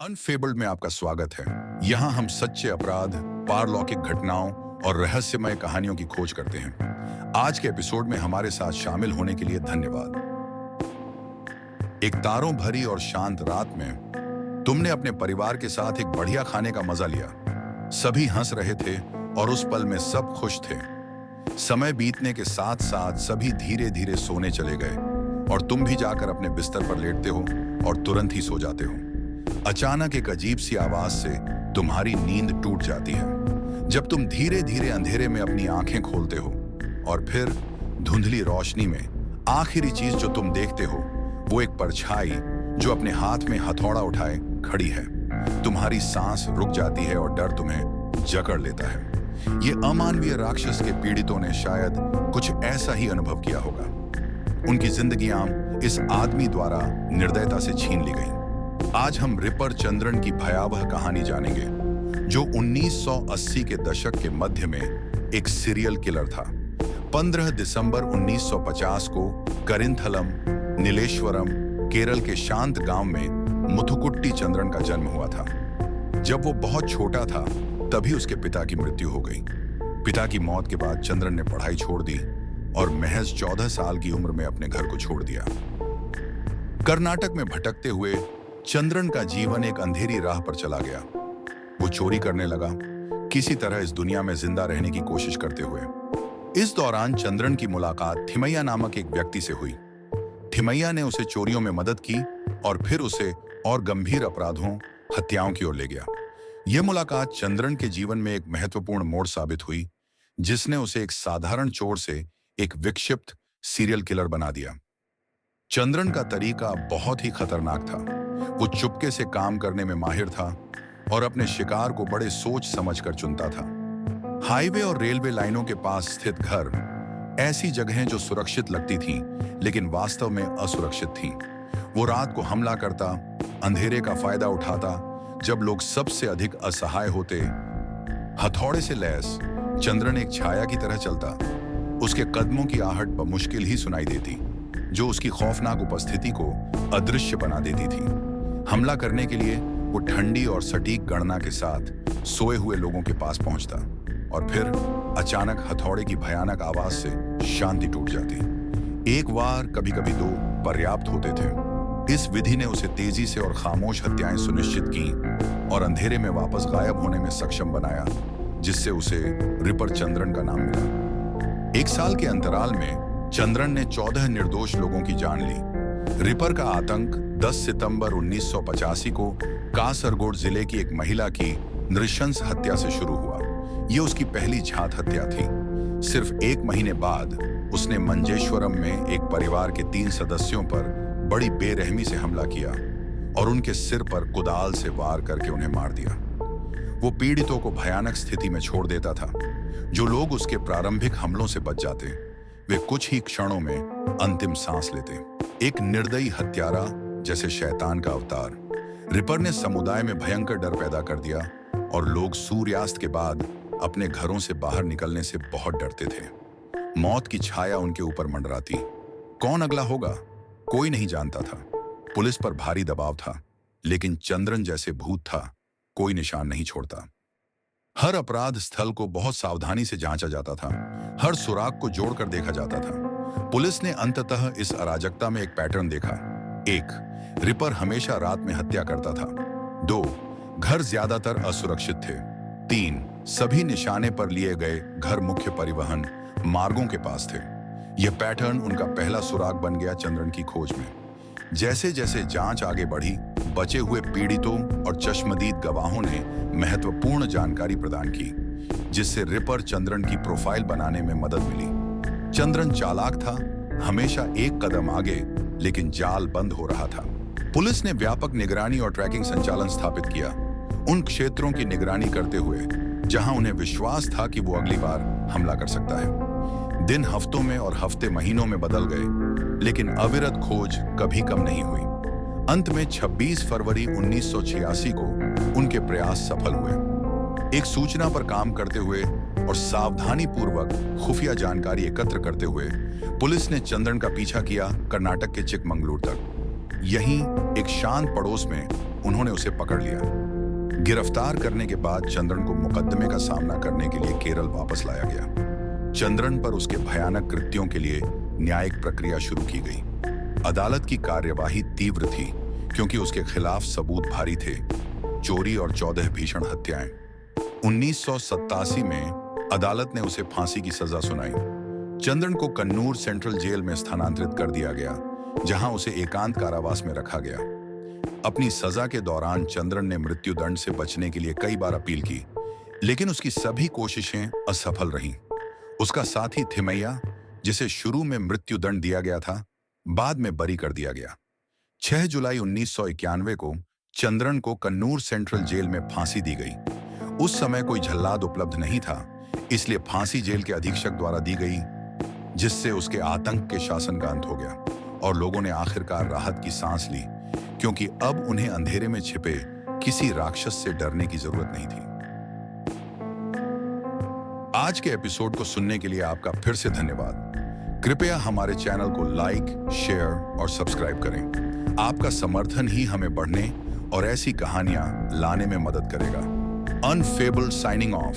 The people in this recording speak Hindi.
अनफेबल्ड में आपका स्वागत है। यहाँ हम सच्चे अपराध, पारलौकिक घटनाओं और रहस्यमय कहानियों की खोज करते हैं। आज के एपिसोड में हमारे साथ शामिल होने के लिए धन्यवाद। एक तारों भरी और शांत रात में तुमने अपने परिवार के साथ एक बढ़िया खाने का मजा लिया। सभी हंस रहे थे और उस पल में सब खुश थे। समय बीतने के साथ साथ सभी धीरे धीरे सोने चले गए और तुम भी जाकर अपने बिस्तर पर लेटते हो और तुरंत ही सो जाते हो। अचानक एक अजीब सी आवाज से तुम्हारी नींद टूट जाती है। जब तुम धीरे धीरे अंधेरे में अपनी आंखें खोलते हो और फिर धुंधली रोशनी में आखिरी चीज जो तुम देखते हो वो एक परछाई जो अपने हाथ में हथौड़ा उठाए खड़ी है। तुम्हारी सांस रुक जाती है और डर तुम्हें जकड़ लेता है। ये अमानवीय राक्षस के पीड़ितों ने शायद कुछ ऐसा ही अनुभव किया होगा। उनकी जिंदगियां इस आदमी द्वारा निर्दयता से छीन ली गई। आज हम रिपर चंद्रन की भयावह कहानी जानेंगे, जो 1980 के दशक के मध्य में एक सीरियल किलर था। 15 दिसंबर 1950 को करिंथलम, नीलेश्वरम, केरल के शांत गांव में मुथुकुट्टी चंद्रन का जन्म हुआ था। जब वो बहुत छोटा था तभी उसके पिता की मृत्यु हो गई। पिता की मौत के बाद चंद्रन ने पढ़ाई छोड़ दी और महज 14 साल की उम्र में अपने घर को छोड़ दिया। कर्नाटक में भटकते हुए चंद्रन का जीवन एक अंधेरी राह पर चला गया। वो चोरी करने लगा, किसी तरह इस दुनिया में जिंदा रहने की कोशिश करते हुए। इस दौरान चंद्रन की मुलाकात थिमैया नामक एक व्यक्ति से हुई। थिमैया ने उसे चोरियों में मदद की और फिर उसे और गंभीर अपराधों, हत्याओं की ओर ले गया। यह मुलाकात चंद्रन के जीवन में एक महत्वपूर्ण मोड़ साबित हुई, जिसने उसे एक साधारण चोर से एक विक्षिप्त सीरियल किलर बना दिया। चंद्रन का तरीका बहुत ही खतरनाक था। वो चुपके से काम करने में माहिर था और अपने शिकार को बड़े सोच समझकर चुनता था। हाईवे और रेलवे लाइनों के पास स्थित घर ऐसी जगहें जो सुरक्षित लगती थीं, लेकिन वास्तव में असुरक्षित थीं। वो रात को हमला करता, अंधेरे का फायदा उठाता, जब लोग सबसे अधिक असहाय होते। हथौड़े से लैस चंद्रन एक छाया की तरह चलता। उसके कदमों की आहट बमुश्किल ही सुनाई देती, जो उसकी खौफनाक उपस्थिति को अदृश्य बना देती थी। हमला करने के लिए वो ठंडी और सटीक गणना के साथ सोए हुए लोगों के पास पहुंचता और फिर अचानक हथौड़े की भयानक आवाज से शांति टूट जाती। एक वार, कभी कभी दो पर्याप्त होते थे। इस विधि ने उसे तेजी से और खामोश हत्याएं सुनिश्चित की और अंधेरे में वापस गायब होने में सक्षम बनाया, जिससे उसे रिपर चंद्रन का नाम मिला। 1 साल के अंतराल में चंद्रन ने 14 निर्दोष लोगों की जान ली। रिपर का आतंक 10 सितंबर 1985 को कासरगोड जिले की एक महिला की नृशंस हत्या से शुरू हुआ। यह उसकी पहली झात हत्या थी। सिर्फ 1 महीने बाद उसने मंजेश्वरम में एक परिवार के 3 सदस्यों पर बड़ी बेरहमी से हमला किया और उनके सिर पर कुदाल से वार करके उन्हें मार दिया। वो पीड़ितों को भयानक स्थिति में छोड़ देता था। जो लोग उसके प्रारंभिक हमलों से बच जाते, वे कुछ ही क्षणों में अंतिम सांस लेते। एक निर्दयी हत्यारा जैसे शैतान का अवतार। रिपर ने समुदाय में भयंकर डर पैदा कर दिया और लोग सूर्यास्त के बाद अपने घरों से बाहर निकलने से बहुत डरते थे। मौत की छाया उनके ऊपर मंडराती। कौन अगला होगा, कोई नहीं जानता था। पुलिस पर भारी दबाव था, लेकिन चंद्रन जैसे भूत था, कोई निशान नहीं छोड़ता। हर अपराध स्थल को बहुत सावधानी से जांचा जाता था। हर सुराग को जोड़कर देखा जाता था। पुलिस ने अंततः इस अराजकता में एक पैटर्न देखा। 1. रिपर हमेशा रात में हत्या करता था। 2. घर ज्यादातर असुरक्षित थे। 3. सभी निशाने पर लिए गए घर मुख्य परिवहन मार्गों के पास थे। यह पैटर्न उनका पहला सुराग बन गया चंद्रन की खोज में। जैसे जैसे जांच आगे बढ़ी, बचे हुए पीड़ितों और चश्मदीद गवाहों ने महत्वपूर्ण जानकारी प्रदान की, जिससे रिपर चंद्रन की प्रोफाइल बनाने में मदद मिली। चंद्रन चालाक था, हमेशा एक कदम आगे, लेकिन जाल बंद हो रहा था। पुलिस ने व्यापक निगरानी और ट्रैकिंग संचालन स्थापित किया, उन क्षेत्रों की निगरानी करते हुए जहां उन्हें विश्वास था कि वो अगली बार हमला कर सकता है। दिन हफ्तों में और हफ्ते महीनों में बदल गए, लेकिन अविरत खोज कभी कम नहीं हुई। अंत में 26 फरवरी 1986 को उनके प्रयास सफल हुए। एक सूचना पर काम करते हुए और सावधानी पूर्वक खुफिया जानकारी एकत्र करते हुए पुलिस ने चंद्रन का पीछा किया कर्नाटक के चिकमंगलुरु तक। यहीं एक शांत पड़ोस में उन्होंने उसे पकड़ लिया। गिरफ्तार करने के बाद चंद्रन को मुकदमे का सामना करने के लिए केरल वापस लाया गया। चंद्रन पर उसके भयानक कृत्यों के लिए न्यायिक प्रक्रिया शुरू की गई। अदालत की कार्यवाही तीव्र थी क्योंकि उसके खिलाफ सबूत भारी थे, चोरी और 14 भीषण हत्याएं। 1987 में अदालत ने उसे फांसी की सजा सुनाई। चंद्रन को कन्नूर सेंट्रल जेल में स्थानांतरित कर दिया गया, जहां उसे एकांत कारावास में रखा गया। अपनी सजा के दौरान चंद्रन ने मृत्युदंड से बचने के लिए कई बार अपील की, लेकिन उसकी सभी कोशिशें असफल रहीं। उसका साथी थिमैया, जिसे शुरू में मृत्युदंड दिया गया था, बाद में बरी कर दिया गया। 6 जुलाई 1991 को चंद्रन को कन्नूर सेंट्रल जेल में फांसी दी गई। उस समय कोई जल्लाद उपलब्ध नहीं था, इसलिए फांसी जेल के अधीक्षक द्वारा दी गई, जिससे उसके आतंक के शासन का अंत हो गया और लोगों ने आखिरकार राहत की सांस ली, क्योंकि अब उन्हें अंधेरे में छिपे किसी राक्षस से डरने की जरूरत नहीं थी। आज के एपिसोड को सुनने के लिए आपका फिर से धन्यवाद। कृपया हमारे चैनल को लाइक, शेयर और सब्सक्राइब करें। आपका समर्थन ही हमें बढ़ने और ऐसी कहानियां लाने में मदद करेगा। अनफेबल साइनिंग ऑफ।